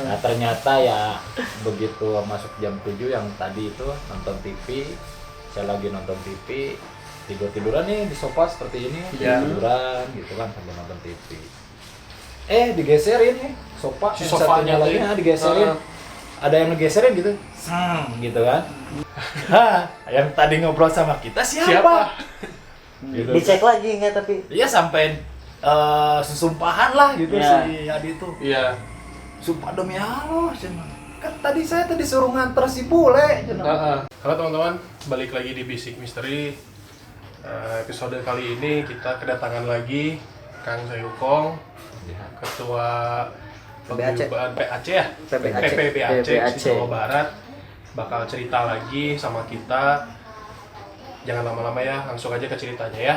Nah ternyata ya begitu masuk jam 7 yang tadi itu nonton TV, saya lagi nonton TV, tiduran nih di sofa seperti ini, tiduran gitu kan sambil nonton TV. Digeserin nih sofa, Si yang sofanya satunya lagi digeserin. Ada yang ngegeserin gitu, gitu kan. Yang tadi ngobrol sama kita siapa? Gitu. Dicek lagi nggak tapi? Iya sampai sesumpahan lah gitu si Adi itu. Iya. Sumpah demi Allah, kan saya tadi suruh nganter si bule. Halo teman-teman, balik lagi di Bisik Misteri. Episode kali ini kita kedatangan lagi Kang Sayukong, Ketua Paguyuban PAC ya? PPBAC di Jawa Barat. Bakal cerita lagi sama kita. Jangan lama-lama ya, langsung aja ke ceritanya ya.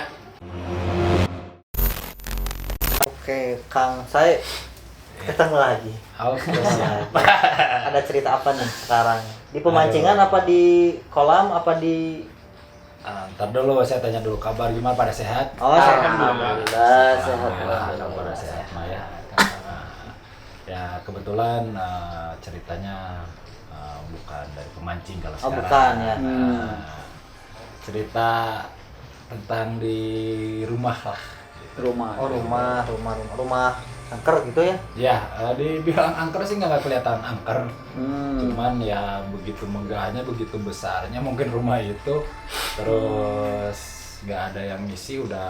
Oke, Kang, saya ketemu lagi. Ada cerita apa nih sekarang? Di pemancingan apa di kolam apa di? Ntar dulu saya tanya dulu kabar gimana, pada sehat? Oh, sehat. Alhamdulillah sehat. Kabar sehat Maya. Ya kebetulan ceritanya bukan dari pemancing kalau sekarang. Bukan ya. Cerita tentang di rumah lah. Rumah angker gitu ya? Ya, dibilang angker sih nggak kelihatan angker. Cuman ya begitu megahnya, begitu besarnya mungkin rumah itu. Terus nggak ada yang ngisi, udah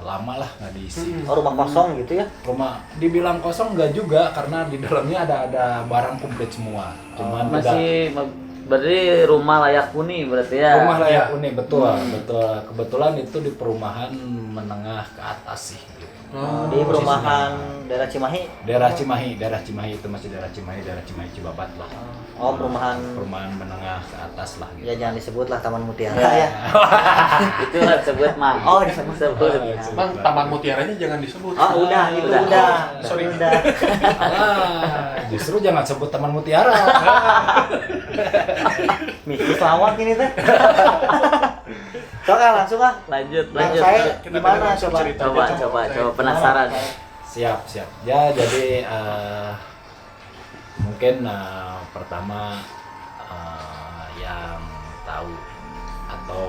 lama lah nggak diisi. Oh, rumah kosong gitu ya? Rumah dibilang kosong nggak juga, karena di dalamnya ada barang komplit semua. Cuman masih berarti rumah layak huni berarti ya? Rumah layak huni, betul. Kebetulan itu di perumahan menengah ke atas sih. Gitu. Di perumahan daerah Cimahi? Daerah Cimahi itu masih daerah Cimahi Cibabat lah. Oh, perumahan menengah ke atas lah gitu. Ya jangan disebut lah Taman Mutiara ya. Itu nggak disebut mah. Oh, disebut. Bang, Taman Mutiaranya jangan disebut. Oh, udah. Sorry. Udah. Justru jangan sebut Taman Mutiara. Mikir lawak ini teh. Coba langsung ah. Lanjut. Saya gimana coba? Coba penasaran. Siap. Ya jadi mungkin pertama yang tahu atau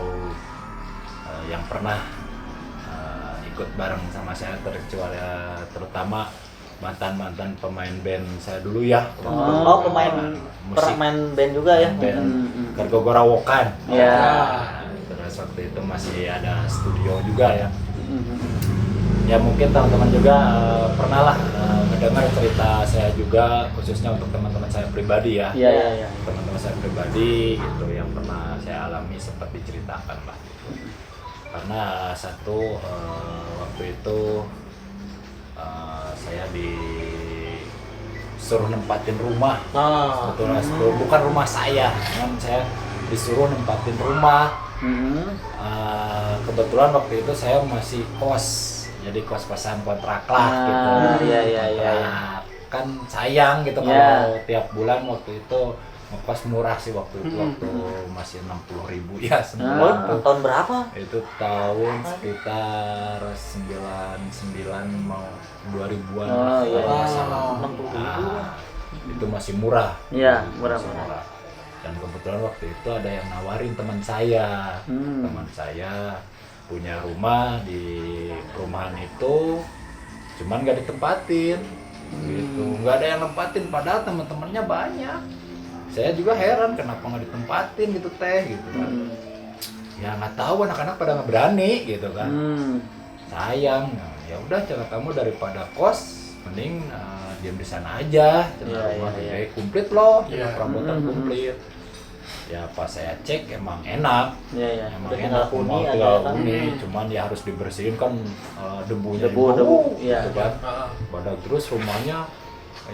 yang pernah ikut bareng sama saya terutama mantan pemain band saya dulu ya. Oh, pemain band juga ya. Band Gargogora Wokan. Ya. Terus waktu itu masih ada studio juga ya. Ya mungkin teman-teman juga pernah lah mendengar cerita saya juga, khususnya untuk teman-teman saya pribadi ya. Iya. Teman-teman saya pribadi itu yang pernah saya alami sempat diceritakan lah. Karena satu waktu itu saya disuruh nempatin rumah. Sebetulnya bukan rumah saya, cuman saya disuruh nempatin rumah. Kebetulan waktu itu saya masih kos. Jadi kos-kosan kontrak lah gitu. Iya. Kan sayang gitu kalau tiap bulan waktu itu ngekos murah sih waktu itu, waktu masih 60.000 ya sebulan. Tahun berapa? Itu tahun sekitar 99 mau 2000-an. Oh iya. 60.000. Itu masih murah. Iya, murah. Dan kebetulan waktu itu ada yang nawarin teman saya. Teman saya punya rumah di perumahan itu, cuman nggak ditempatin gitu, nggak ada yang nempatin padahal teman-temannya banyak. Saya juga heran kenapa nggak ditempatin gitu gitu kan. Ya nggak tahu, anak-anak pada nggak berani gitu kan. Sayang. Ya udah, cara kamu daripada kos mending diam di sana aja. Rumah gede komplit loh, perabotan komplit. Ya pas saya cek emang enak. Emang enak, tinggal huni, cuman ya harus dibersihin kan, debunya debu gitu kan. Padahal terus rumahnya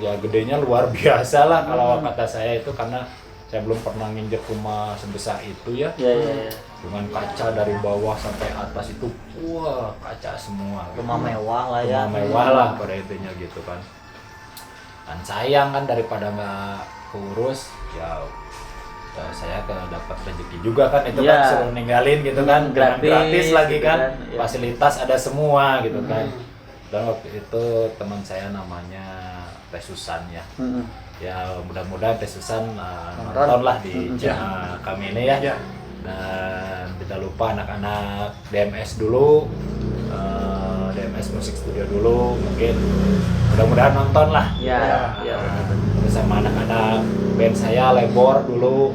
ya gedenya luar biasa lah kalau kata saya itu, karena saya belum pernah nginjek rumah sebesar itu ya. Dengan kaca dari bawah sampai atas itu, wah kaca semua. Rumah mewah lah ya. Rumah mewah lah pada intinya gitu kan. Dan sayang kan, daripada nggak kurus ya saya dapat rezeki juga kan itu kan, suruh ninggalin gitu kan, gratis lagi kan, fasilitas ada semua gitu kan. Dan waktu itu teman saya namanya Teh Susan ya. Ya mudah-mudahan Teh Susan nonton lah di channel kami ini ya. Ya. Dan tidak lupa anak-anak DMS dulu, DMS Musik Studio dulu, mungkin mudah-mudahan nonton lah. Ya, ya. Bersama anak-anak band saya Lebor dulu.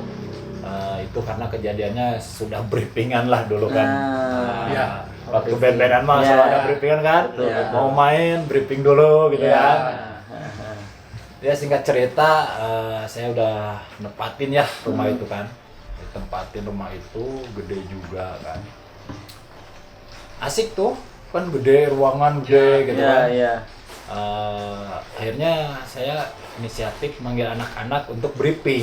Itu karena kejadiannya sudah briefingan lah dulu kan. Ya. Waktu band-bandan mah Ya. selalu ada briefingan kan. Ya. Mau main briefing dulu gitu Ya. kan. Ya singkat cerita, saya udah nempatin ya rumah itu kan. Tempatin rumah itu gede juga kan. Asik tuh, kan gede, ruangan gede gitu kan. Ya. Akhirnya saya inisiatif manggil anak-anak untuk briefing.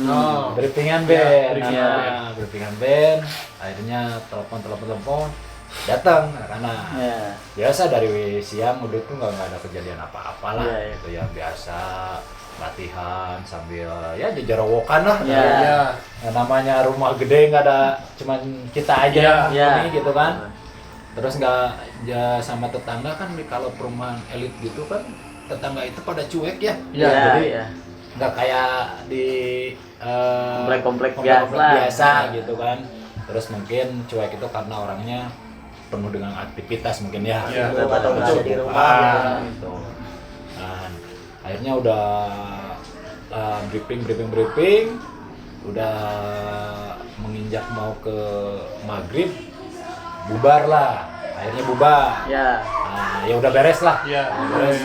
Oh. Briefingan Ya, band. briefingan Nah, band. briefingan band. Akhirnya telepon datang anak-anak. Ya. Biasa dari siang udah tuh nggak ada kejadian apa-apa lah. Iya, iya. Gitu ya biasa latihan sambil ya jajar-wokan lah. Iya. Ya. Yang namanya rumah gede nggak ada cuman kita aja Iya. ini gitu kan. Terus nggak ya sama tetangga kan kalau perumahan elit gitu kan tetangga itu pada cuek ya. Iya, Jadi ya. nggak kayak di Komplek-komplek komplek-komplek biasa. gitu kan. Terus mungkin cuek itu karena orangnya penuh dengan aktivitas mungkin ya. Iya. Gitu, Atau pada di sibuk. rumah Gitu. Nah, akhirnya udah briefing, udah menginjak mau ke maghrib, bubar lah. Akhirnya bubar. Ya. Nah, ya udah beres lah. Ya. Beres.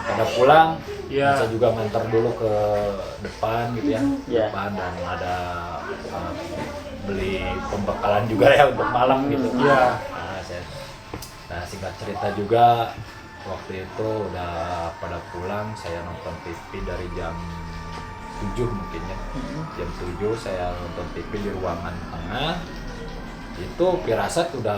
Pada pulang, Ya. saya juga nganter dulu ke depan gitu ya, Ya. depan dan ada beli pembekalan juga ya untuk malam gitu. Ya. Nah, singkat cerita juga waktu itu udah pada pulang, saya nonton TV dari jam 7 mungkin ya. Jam 7 saya nonton TV di ruangan tengah. Itu firasat udah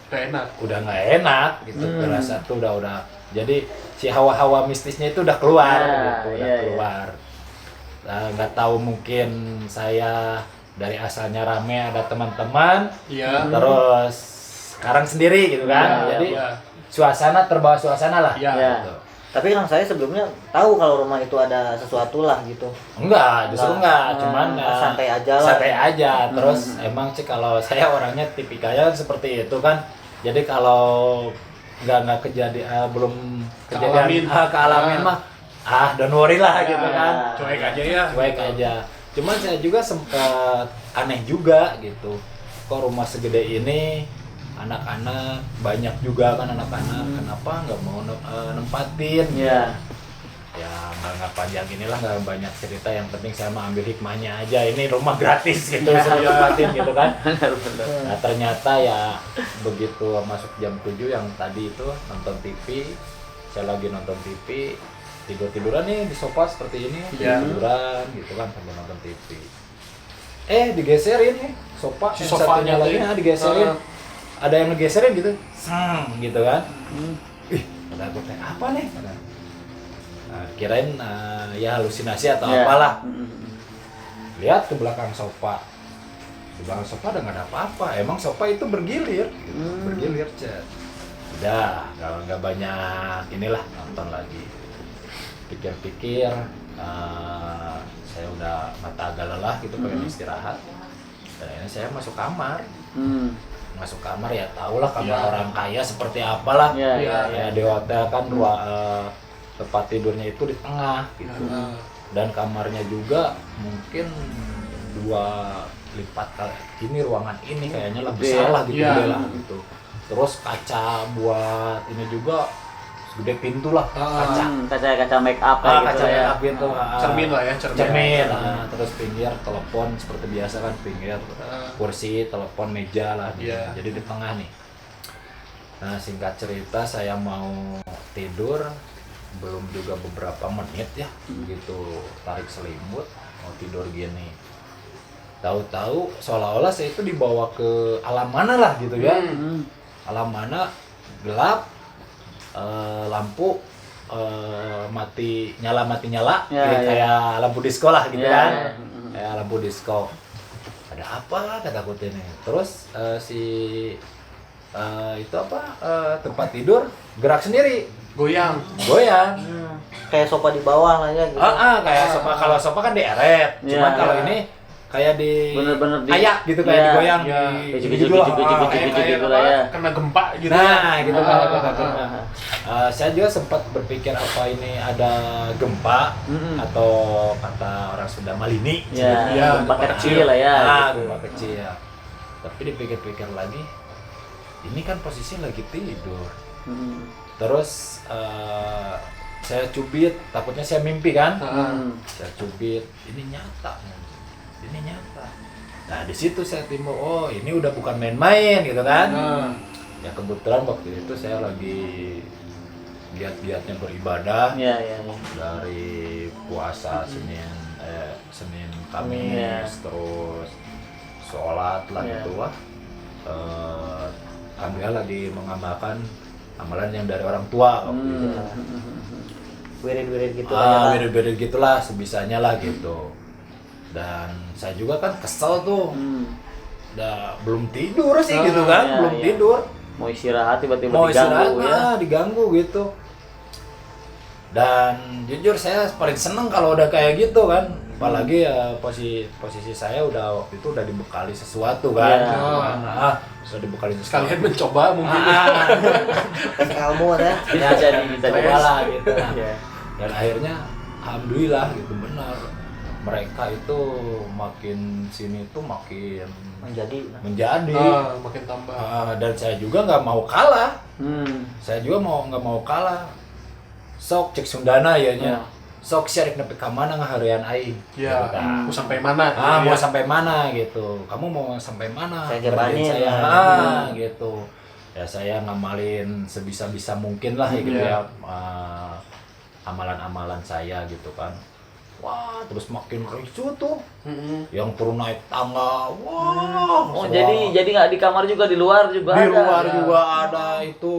Gak enak. nggak enak gitu. Firasat tuh udah jadi si hawa-hawa mistisnya itu udah keluar Ya, gitu, udah iya, iya. keluar. Nah, nggak tahu mungkin saya dari asalnya rame ada teman-teman, Iya. terus sekarang sendiri gitu kan. Ya, Jadi ya. suasana terbawa suasana lah. Ya. Gitu. Tapi kan saya sebelumnya tahu kalau rumah itu ada sesuatu lah gitu. Enggak, justru enggak, Nah, cuman santai aja lah. santai aja. Terus emang sih kalau saya orangnya tipikalnya seperti itu kan. Jadi kalau nggak kejadian belum kejadian kealamin mah don't worry lah Ya, gitu kan. cuek aja ya. Cuek aja. Cuman saya juga sempat aneh juga gitu. Kok rumah segede ini anak-anak banyak juga kan anak-anak, kenapa nggak mau nempatin? Ya. Ya nggak panjang inilah, nggak banyak cerita, yang penting saya mau ambil hikmahnya aja. Ini rumah gratis gitu, saya nempatin gitu kan. Nah ternyata ya begitu masuk jam 7 yang tadi itu nonton TV, saya lagi nonton TV, tiduran nih di sofa seperti ini, Iya. tiduran gitu kan sambil nonton TV. Digeserin nih sofa, Si yang sofanya satunya tuh lagi ya? digeserin. Ada yang ngegeserin gitu, gitu kan. Ih, kata aku teh apa nih? Nah, kirain ya halusinasi atau Ya. apalah. Lihat ke belakang sofa. Di belakang sofa udah nggak ada apa-apa. Emang sofa itu bergilir, gitu. Bergilir cet. Udah, nggak banyak inilah, nonton lagi. Pikir-pikir, saya udah mata agak lelah gitu, pengen istirahat. Dan ini saya masuk kamar. Masuk kamar ya tau lah kamar Ya. orang kaya seperti apalah. Ya, Ya di hotel kan tempat tidurnya itu di tengah gitu. Dan kamarnya juga mungkin 2 lipat kali ini ruangan ini kayaknya lah, besar lah gitu, Iya. gede lah gitu. Terus kaca buat ini juga gede, pintu lah kaca. Kaca make up kayak gitu Kaca ya. merah gitu. Cermin lah ya, cermin. Terus pinggir telepon seperti biasa kan, pinggir kursi, telepon, meja lah gitu. Iya. Jadi di tengah nih. Nah singkat cerita saya mau tidur, belum juga beberapa menit ya, begitu tarik selimut mau tidur gini. Tahu-tahu seolah-olah saya itu dibawa ke alam mana lah gitu ya. Alam mana gelap, lampu mati nyala Ya, gitu, ya. kayak lampu disco lah gitu Ya. kan. Kayak lampu disco. Ada apa kataku ini. Terus si itu apa tempat tidur gerak sendiri. Goyang. goyang. Kayak sofa di bawah lah ya gitu. Kayak sofa, kalau sofa kan dieret, cuman Iya, kalau iya. ini kayak di Bener-bener di- ayak gitu, kayak iya, digoyang iya. di Gejek-gejek, gitu lah. gejek-gejek, Kayak gitu lah ya. kena gempa gitu. Nah, gitu kan. Ah. Saya juga sempat berpikir apa ini ada gempa atau kata orang Sunda malini. Ya, Iya, gempa gempa kecil lah ya. gitu. Gempa kecil. Tapi dipikir-pikir lagi, ini kan posisi lagi tidur. Terus saya cubit, takutnya saya mimpi kan. Saya cubit, ini nyata. Nah di situ saya timbul, oh ini udah bukan main-main gitu kan. Ya kebetulan waktu itu saya lagi giat-giatnya beribadah Iya, iya, iya. dari puasa Senin Kamis, terus sholat lah Iya. gitu wah. Alhamdulillah lagi mengamalkan amalan yang dari orang tua waktu itu. Wirid-wirid gitu lah ya. Beda-beda gitulah sebisanya lah gitu. Dan saya juga kan kesel tuh. Udah belum tidur sih gitu kan, iya, belum iya. tidur. Mau istirahat tiba-tiba Mau diganggu istirahat, ya. diganggu gitu. Dan jujur saya paling seneng kalau udah kayak gitu kan. Apalagi ya posisi saya udah waktu itu udah dibekali sesuatu kan. Iya. Sudah dibekali sesuatu. Sekalian mencoba mungkin. Tes ilmu ya. Bisa jadi, bisa jadi. Coba lah gitu. Iya. Dan akhirnya alhamdulillah gitu benar. Mereka itu makin sini tuh makin Menjadi. Makin tambah. Dan saya juga nggak mau kalah. Saya juga nggak mau kalah. Sok cek Sundana ya nya. Sok syarik nepi ka mana ngaharian aing. Ya, Gitu kan. mau sampai mana? Mau ya. sampai mana gitu. Kamu mau sampai mana? Saya jabanin. Ngerjain saya Nah. gitu. Ya saya ngamalin sebisa-bisa mungkin lah ya gitu Iya. ya. Amalan-amalan saya gitu kan. Wah, terus makin ricuh tuh. Yang turun naik tangga. Wah. Oh, jadi nggak di kamar juga, di luar juga Di ada. luar Ya. juga ada itu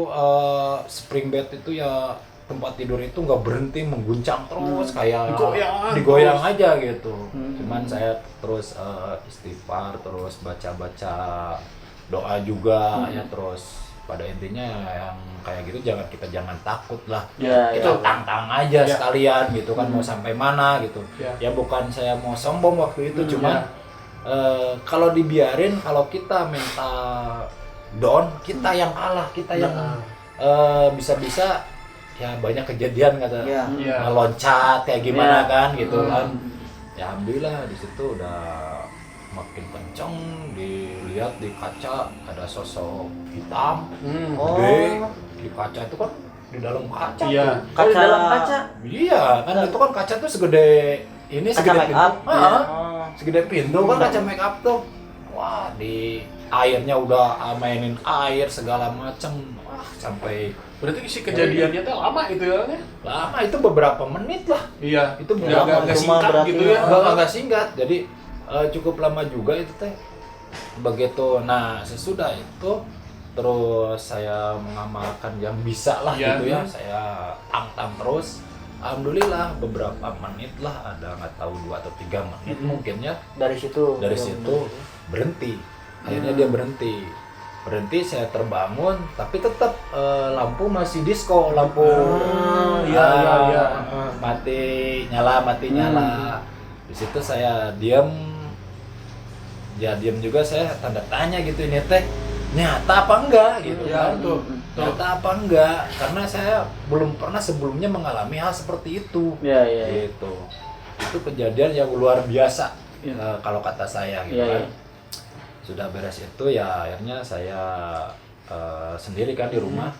spring bed itu ya, tempat tidur itu nggak berhenti mengguncang terus kayak digoyang aja gitu. Cuman saya terus istighfar, terus baca doa juga ya, terus pada intinya yang kayak gitu jangan takut lah. Ya, Kita ya. tantang aja sekalian gitu kan, mau sampai mana gitu. Ya. Ya bukan saya mau sombong waktu itu, cuman ya. kalau dibiarin, kalau kita mental down, kita yang kalah, kita yang bisa-bisa ya banyak kejadian kata Iya. meloncat kayak gimana Iya. kan gitu kan. Ya alhamdulillah di situ udah makin kenceng, dilihat di kaca ada sosok hitam gede di kaca itu kan, di dalam kaca Iya. tuh. Oh, di dalam kaca. Iya kan, itu kan kaca tuh segede ini, Kaca segede make up. pintu. Segede pintu kan kaca make up tuh. Wah, di airnya udah mainin air segala macem. Wah, sampai Berarti si kejadiannya tuh lama itu ya? lama, itu beberapa menit lah. Iya. Itu Nggak cuma singkat berarti gitu ya? Agak singkat, jadi cukup lama juga itu teh. Begitu, nah sesudah itu terus saya mengamalkan yang bisa lah Ya. gitu ya, saya angtam terus. Alhamdulillah beberapa menit lah, ada nggak tahu 2 atau 3 menit mungkin ya. Dari situ. Dari situ berhenti, akhirnya dia berhenti, saya terbangun, tapi tetap lampu masih disco, lampu iya. mati nyala. Di situ saya diam juga, saya tanda tanya gitu, ini teh nyata apa enggak gitu Ya, kan. betul. Nyata apa enggak, karena saya belum pernah sebelumnya mengalami hal seperti itu. Iya, iya. Gitu. Itu kejadian yang luar biasa kalau kata saya gitu Iya, kan. iya. Sudah beres itu ya akhirnya saya sendiri kan di rumah,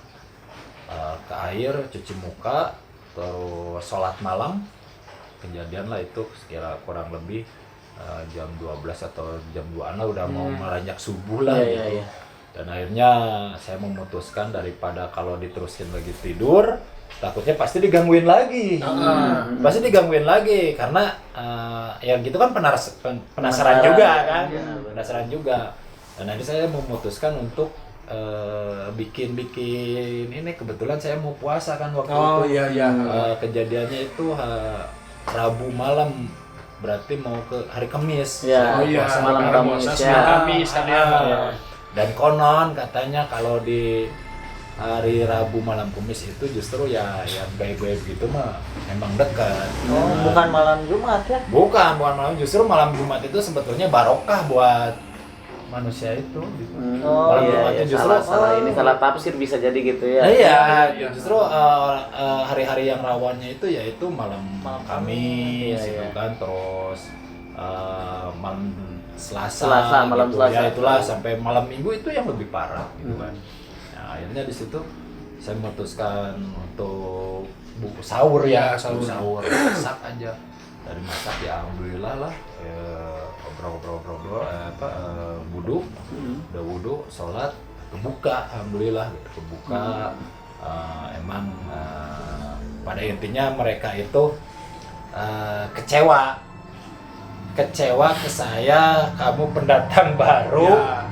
ke air, cuci muka, terus sholat malam. Kejadian lah itu sekira kurang lebih jam 12 atau jam 2-an lah, udah mau meranjak subuh lah Iya, gitu. iya, iya. Dan akhirnya saya memutuskan daripada kalau diterusin lagi tidur, takutnya pasti digangguin lagi. Pasti digangguin lagi karena ya gitu kan, penasaran juga kan. Penasaran juga. Dan nanti saya memutuskan untuk bikin ini, kebetulan saya mau puasa kan waktu itu. Iya. Kejadiannya itu Rabu malam, berarti mau ke hari Kamis. Iya, Puasa malam malam. Kamis puasa ya. Kamis kan ya. Dan konon katanya kalau di hari Rabu malam Kamis itu justru ya yang gaib-gaib gitu mah memang dekat. Bukan malam Jumat ya? Bukan malam, justru malam Jumat itu sebetulnya barokah buat manusia itu gitu. Malam Iya, Jumat iya, itu justru salah tafsir bisa jadi gitu ya. iya, Iya. justru hari-hari yang rawannya itu yaitu malam Kamis Iya, gitu iya. kan, terus malam Selasa malam gitu. Selasa. Ya itulah sampai malam Minggu itu yang lebih parah gitu kan. Nah, akhirnya di situ saya memutuskan untuk buku sahur ya, Ya, sahur. masak aja. Dari masak ya alhamdulillah lah, obrol wudhu, udah wudhu, sholat, kebuka, alhamdulillah gitu, kebuka. Emang pada intinya mereka itu kecewa ke saya, kamu pendatang baru, Ya.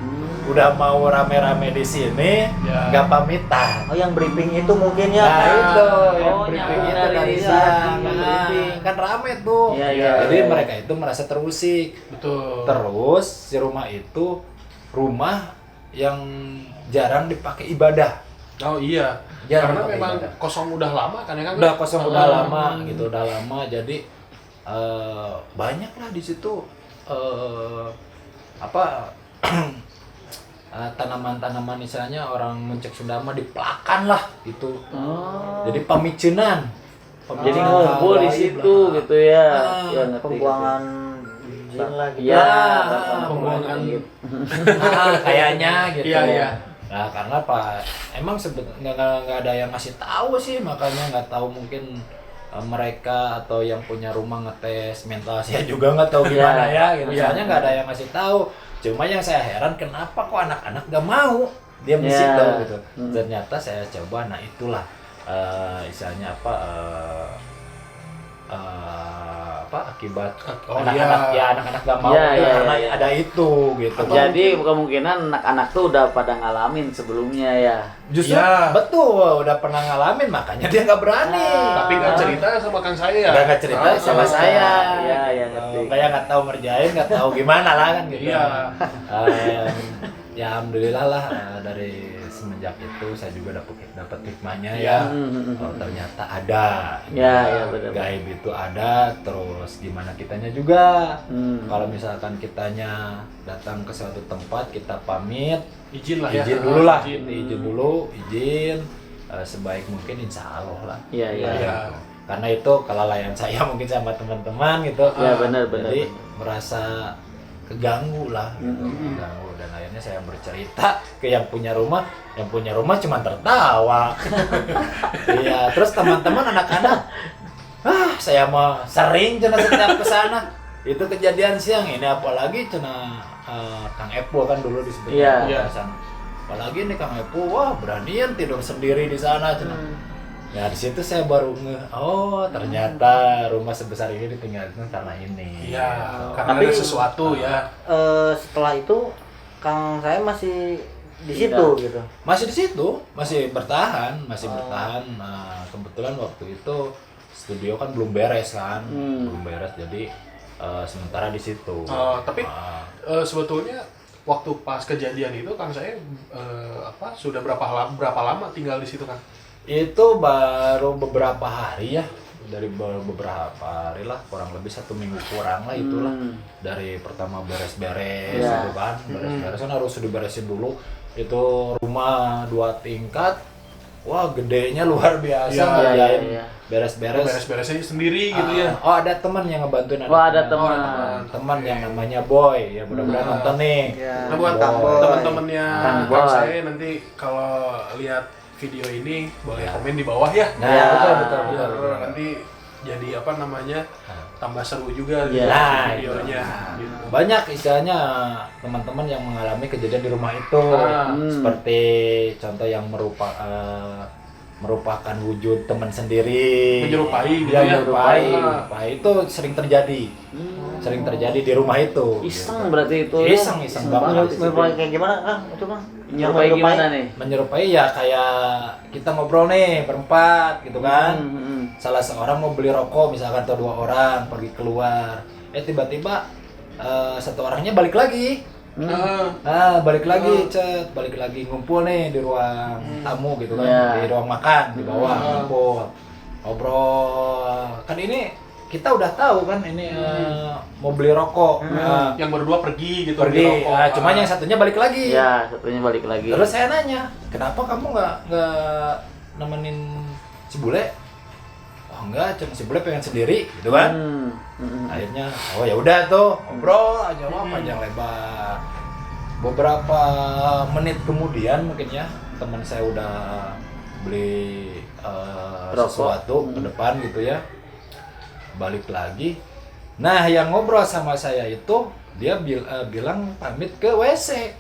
udah mau rame-rame di sini, Ya. nggak pamitan. Oh, yang briefing itu mungkin ya? Nah itu yang Oh, briefing nyambung itu dari dari siang, siang, briefing. kan rame tuh. Iya, iya, Jadi iya. mereka itu merasa terusik. Betul. Terus si rumah itu rumah yang jarang dipakai ibadah. Oh iya. Jarang Karena dipakai memang ibadah. kosong udah lama kan ya kan? Udah kosong udah lama gitu, udah lama. Jadi banyak lah di situ tanaman-tanaman misalnya orang Mencek Sundama dipelakan lah itu. Jadi pemicunan. Jadi ngumpul di situ gitu ya. Ya ngerti. Pembuangan jin lah gitu. Ya, pembuangan. gitu. Kayaknya gitu. Iya, iya. Nah karena emang sebetulnya nggak ada yang ngasih tahu sih, makanya nggak tahu mungkin mereka atau yang punya rumah ngetes mental saya juga nggak tahu gimana ya gitu. Iya. Soalnya nggak ada yang ngasih tahu. Cuma yang saya heran kenapa kok anak-anak nggak mau diam di Ya. situ gitu. Ternyata saya coba, nah itulah istilahnya akibat Oh, anak-anak iya. anak-anak nggak mau Iya, itu iya, karena iya. ada itu gitu. Jadi kemungkinan anak-anak tuh udah pada ngalamin sebelumnya ya. Justru Iya. betul udah pernah ngalamin makanya dia nggak berani. Tapi nggak cerita sama Kang saya ya. Nggak cerita sama saya. Iya, iya, ngerti. Kayak nggak tahu ngerjain, nggak tahu gimana lah kan gitu. Iya. Ya alhamdulillah lah dari semenjak itu saya juga dapat hikmahnya Iya. ya. Oh, ternyata ada. Ya, ya, benar. Gaib itu ada, terus gimana kitanya juga. Hmm. Kalau misalkan kitanya datang ke suatu tempat, kita pamit, Izin lah ya. izin dulu lah, Izin. izin sebaik mungkin insya Allah lah. Iya, iya. Iya. Karena itu kelalaian saya mungkin sama teman-teman gitu. Ya, benar, benar. Jadi merasa keganggu lah, gitu. Keganggu, dan akhirnya saya bercerita ke yang punya rumah cuma tertawa. Iya, terus teman-teman anak-anak, saya mah sering cina setiap kesana. Itu kejadian siang ini, apalagi cina Kang Epo kan dulu disebut. Iya. Iya. Apalagi nih Kang Epo, wah beranian tidur sendiri di sana cina. Nah di situ saya baru ternyata rumah sebesar ini ditinggalkan karena ini. Iya. Gitu. Karena Tapi- ada sesuatu ya. Setelah itu Kang saya masih di situ gitu. Masih di situ, masih bertahan. Nah, kebetulan waktu itu studio kan belum beres kan, belum beres. Jadi sementara di situ. Tapi sebetulnya waktu pas kejadian itu Kang saya sudah berapa lama tinggal di situ kan? Itu baru beberapa hari ya, dari beberapa hari lah, kurang lebih 1 minggu kurang lah itulah. Dari pertama beres-beres Ya. gitu kan, beres-beres kan harus diberesin dulu. Itu rumah 2 tingkat, wah gedenya luar biasa, Iya, ngerjain iya, iya. beres-beres. Beres-beresnya sendiri gitu ya. Oh ada teman yang ngebantuin, Oh, ada teman. teman yang namanya Boy, ya mudah-mudahan nonton nih. Ya. Nah buat Kang Boy. teman-temannya Kang Kang Boy. saya nanti kalau lihat video ini boleh komen di bawah ya. Nah Ya. betul. Biar nanti jadi tambah seru juga Iya. Nah, videonya. itu. Gitu. Banyak istilahnya teman-teman yang mengalami kejadian di rumah itu, seperti contoh yang merupakan wujud teman sendiri, Menyerupai gitu ya, ya. menyerupai. Itu sering terjadi di rumah itu. Iseng berarti itu. Iseng banget. Menyerupai kayak gimana Kang? Itu Kang? Menyerupai gimana nih? Menyerupai ya kayak kita ngobrol nih berempat gitu kan. Salah seorang mau beli rokok misalkan, atau 2 orang pergi keluar, tiba-tiba 1 orangnya balik lagi Balik lagi balik lagi ngumpul nih di ruang tamu gitu kan, di ruang makan di bawah ngumpul ngobrol. Kan ini kita udah tahu kan ini mau beli rokok. Yang berdua pergi gitu Pergi. beli rokok. Cuma yang satunya balik lagi. Ya, satunya balik lagi. Terus saya nanya, kenapa kamu nggak nemenin si bule? Oh enggak, cuma si bule pengen sendiri gitu kan. Akhirnya oh ya udah tuh ngobrol aja panjang lebar. Beberapa menit kemudian mungkin ya teman saya udah beli sesuatu ke depan gitu ya, balik lagi. Nah yang ngobrol sama saya itu dia bilang pamit ke WC,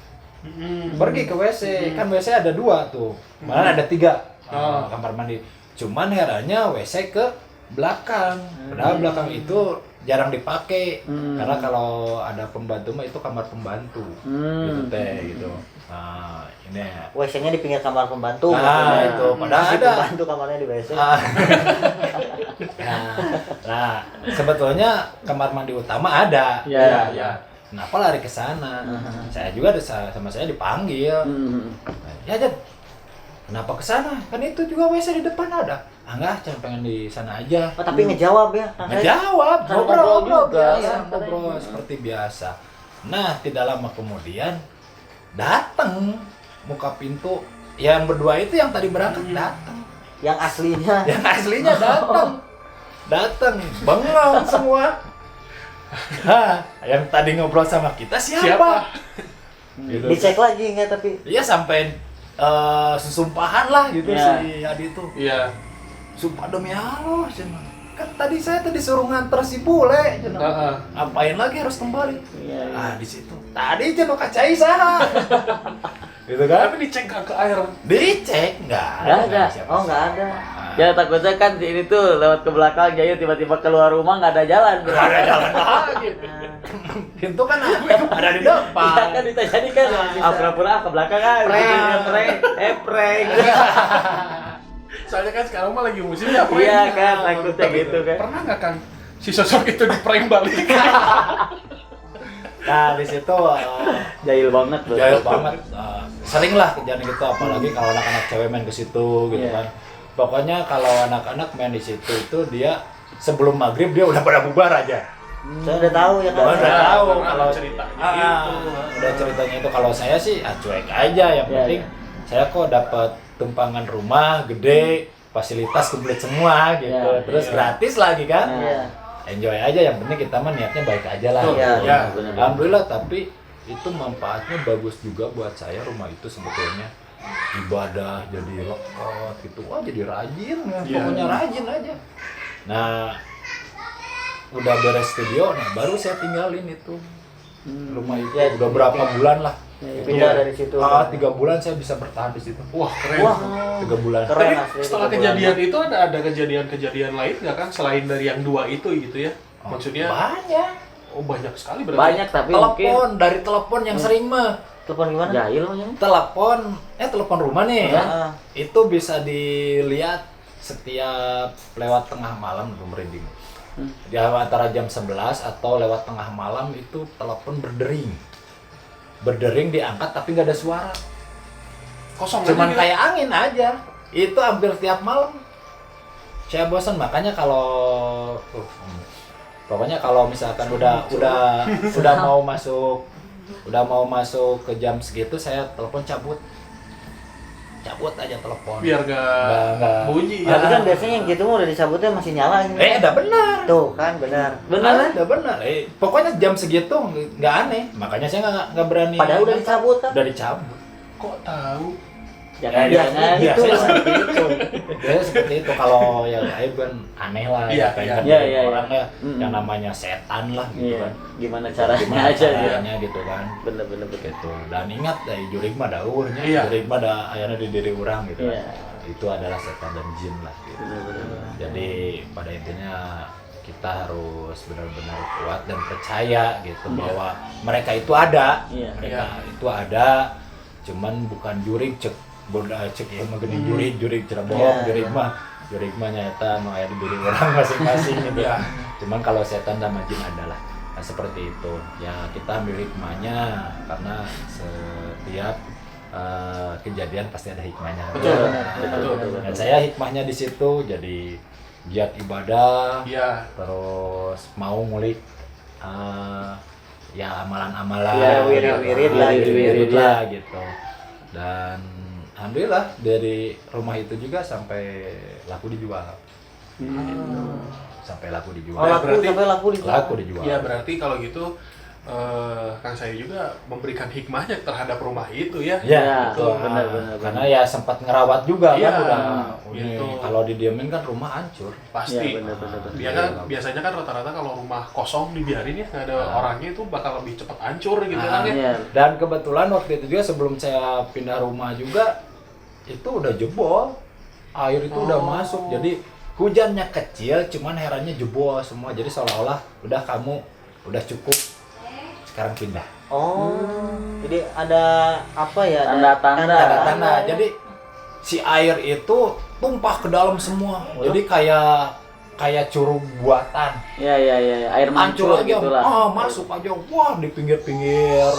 pergi ke WC. Kan WC ada 2 tuh, malah ada 3 kamar mandi. Cuman herannya WC ke belakang, padahal belakang itu jarang dipakai karena kalau ada pembantu mah itu kamar pembantu gitu teh gitu. Nah ini WC-nya di pinggir kamar pembantu. Nah itu padahal Si ada pembantu kamarnya di WC. Nah sebetulnya kamar mandi utama ada. Ya. Kenapa lari ke sana? Saya juga sama saya dipanggil. Ya Jad, kenapa ke sana? Kan itu juga WC di depan ada. Enggak, cuma pengen di sana aja. Oh, tapi ngejawab ya. Ngejawab, Ngobrol ngobrol juga. biasa, ngobrol seperti biasa. Nah, tidak lama kemudian datang muka pintu yang berdua itu yang tadi berangkat datang. Yang aslinya. Yang aslinya datang, bengong semua. Hah, yang tadi ngobrol sama kita siapa? Gitu. Dicek lagi enggak tapi. Iya sampai sesumpahan lah gitu si Adi itu. Iya. Sumpah demi Allah, cina. Kan tadi saya suruh nganter si bule, cina. Ngapain lagi harus kembali? Di situ. Tadi cina kacai saha. Gitu kan? Tapi dicek ke air. Dicek enggak Enggak ada. Oh, enggak ada. Ya takutnya kan ini tuh lewat ke belakang Jayu tiba-tiba keluar rumah nggak ada jalan. Nggak ada jalan lagi. Pintu kan ada di depan. Iya kan ditanya kan, pura-pura ke belakang kan. Prank. Soalnya kan sekarang mah lagi musimnya prank. Iya kan, takutnya gitu kan. Pernah nggak kan si sosok itu di prank balik? Nah di situ Jahil banget loh. jahil banget. Sering lah kejadian gitu, apalagi kalau anak-anak cewek main ke situ gitu kan. Pokoknya kalau anak-anak main di situ itu dia sebelum maghrib dia udah pada bubar aja. Saya udah tahu ya kan. Udah tahu kalau ceritanya gitu. udah ceritanya itu. Kalau saya sih cuek aja, yang penting saya kok dapat tumpangan rumah gede, fasilitas komplit semua gitu, terus gratis lagi kan. Enjoy aja, yang penting kita mah niatnya baik aja lah. Alhamdulillah, tapi itu manfaatnya bagus juga buat saya rumah itu sebetulnya. Ibadah jadi lekat gitu, wah jadi rajin ya, pokoknya rajin aja. Nah udah beres studio, nah baru saya tinggalin itu rumah itu. Udah berapa bulan lah Pindah dari situ. 3 bulan saya bisa bertahan di situ. Wah keren. 3 bulan. Keren. Tapi asli, setelah 3 bulan. kejadian itu ada kejadian-kejadian lain nggak kan selain dari yang 2 itu gitu ya? Maksudnya banyak. oh banyak sekali berarti. Banyak tapi mungkin Dari telepon yang sering mah. Telepon gimana? jahil maksudnya. Telepon rumah nih. Heeh. Itu bisa dilihat setiap lewat tengah malam merinding. Di antara jam 11 atau lewat tengah malam itu telepon berdering. Berdering diangkat tapi nggak ada suara. Kosong Cuman aja gitu. kayak angin aja. Itu hampir tiap malam. Saya bosan, makanya pokoknya kalau misalkan udah mau masuk ke jam segitu saya telepon cabut aja telepon biar nggak bunyi Tapi ya. kan biasanya yang gitu mah udah dicabutnya masih nyala gitu. udah benar Tuh kan benar. udah benar pokoknya jam segitu nggak aneh, makanya saya nggak berani. Padahal udah dicabut kan. udah dicabut. Kok tahu? Jangan-jangan gitu lah. Ya seperti itu. Kalau ya aib kan aneh lah. Iya, pengen iya. Iya. orang ya yang namanya setan lah gitu Iya. kan. Gimana caranya Gimana aja caranya gitu kan. Bener-bener Begitu. Dan ingat dari jurig mah daurnya, Iya. jurig mah da ayana di diri orang gitu Iya. kan. Itu adalah setan dan jin lah gitu. Bener-bener. Jadi pada intinya kita harus benar-benar kuat dan percaya gitu bahwa mereka itu ada. Iya. Mereka itu ada, cuman bukan jurig cek mah gini jurig cerah bohong. Jurig mah nyata mah aya di diri orang masing-masing gitu. Cuman kalau setan sama jin adalah Nah, seperti itu ya, kita ambil hikmahnya karena setiap kejadian pasti ada hikmahnya. Betul, Nah, betul. dan saya hikmahnya di situ jadi giat ibadah, Iya. terus mau ngulik ya amalan-amalan, Ya, wirid-wirid lah, wirid-wirid lah gitu. Dan alhamdulillah dari rumah itu juga sampai laku dijual. Gitu. Sampai laku dijual. Oh, laku berarti- sampai laku dijual. Laku dijual. Ya berarti kalau gitu Kang Sayu juga memberikan hikmahnya terhadap rumah itu ya. Ya, betul, itu, benar, ah, benar, karena ya sempat ngerawat juga Iya, kan udah gitu. kalau didiemin kan rumah hancur. Pasti. Iya, benar. Dia kan biasanya kan rata-rata kalau rumah kosong dibiarin ya nggak ada orangnya itu bakal lebih cepat hancur gitu kan ya. Iya. Dan kebetulan waktu itu juga sebelum saya pindah rumah juga itu udah jebol. Air itu udah masuk. Jadi hujannya kecil cuman herannya jebol semua. Jadi seolah-olah udah kamu udah cukup, sekarang pindah. Oh, jadi ada apa ya? Tanda-tanda. Tanda-tanda. Jadi si air itu tumpah ke dalam semua. Jadi kayak curug buatan. Iya. Air mancur Hancur aja, gitulah. masuk aja, wah di pinggir-pinggir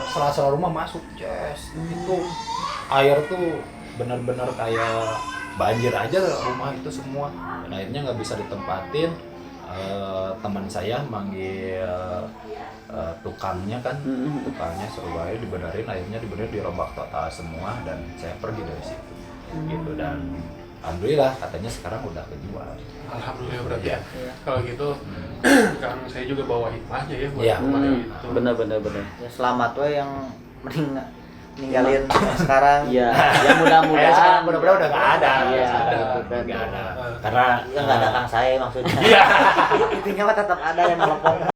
sela-sela rumah masuk, yes. Itu air tuh benar-benar kayak banjir aja rumah itu semua. Dan akhirnya nggak bisa ditempatin. Teman saya manggil tukangnya kan, tukangnya suruh aja dibenerin, akhirnya dibenerin, dirombak total semua dan saya pergi dari situ. Gitu, dan alhamdulillah katanya sekarang udah kejual. Alhamdulillah berarti ya. Iya. Kalau gitu Kang saya juga bawa hikmahnya ya buat Iya. rumah Hmm, itu. benar. Ya selamat we yang ninggalin yang sekarang. Iya, ya mudah-mudahan. Sekarang mudah-mudahan udah nggak ada. Iya, Nggak ada. Karena Ya nggak ada Kang saya maksudnya. Intinya mah tetap ada yang telepon.